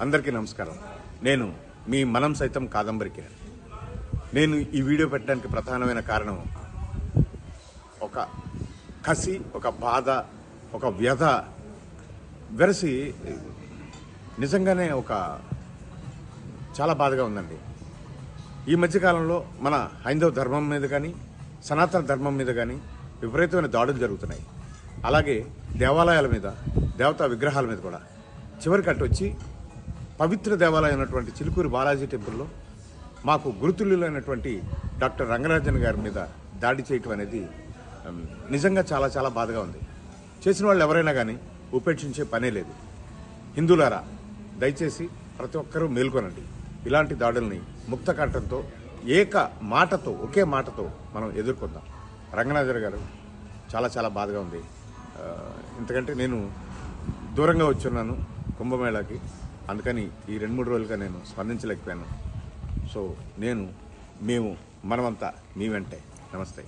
అందరికీ నమస్కారం. నేను మీ మనం సైతం కాదంబరికి. నేను ఈ వీడియో పెట్టడానికి ప్రధానమైన కారణం ఒక కసి, ఒక బాధ, ఒక వ్యధ వెరసి నిజంగానే చాలా బాధగా ఉందండి. ఈ మధ్యకాలంలో మన హైందవ ధర్మం మీద కానీ సనాతన ధర్మం మీద కానీ విపరీతమైన దాడులు జరుగుతున్నాయి. అలాగే దేవాలయాల మీద, దేవతా విగ్రహాల మీద కూడా చివరికి అట్టొచ్చి పవిత్ర దేవాలయం అయినటువంటి చిలుకూరి బాలాజీ టెంపుల్లో మాకు గురుతుల్యులైనటువంటి డాక్టర్ రంగరాజన్ గారి మీద దాడి చేయటం అనేది నిజంగా చాలా చాలా బాధగా ఉంది. చేసిన వాళ్ళు ఎవరైనా కానీ ఉపేక్షించే పనే లేదు. హిందువులారా, దయచేసి ప్రతి ఒక్కరూ మేల్కొనండి. ఇలాంటి దాడుల్ని ముక్త కంఠంతో ఒకే మాటతో మనం ఎదుర్కొందాం. రంగనాథర్ గారు చాలా చాలా బాధగా ఉంది. ఎందుకంటే నేను దూరంగా వచ్చున్నాను కుంభమేళాకి, అందుకని ఈ 2-3 రోజులుగా నేను స్పందించలేకపోయాను. సో మనమంతా మీ వెంటే. నమస్తే.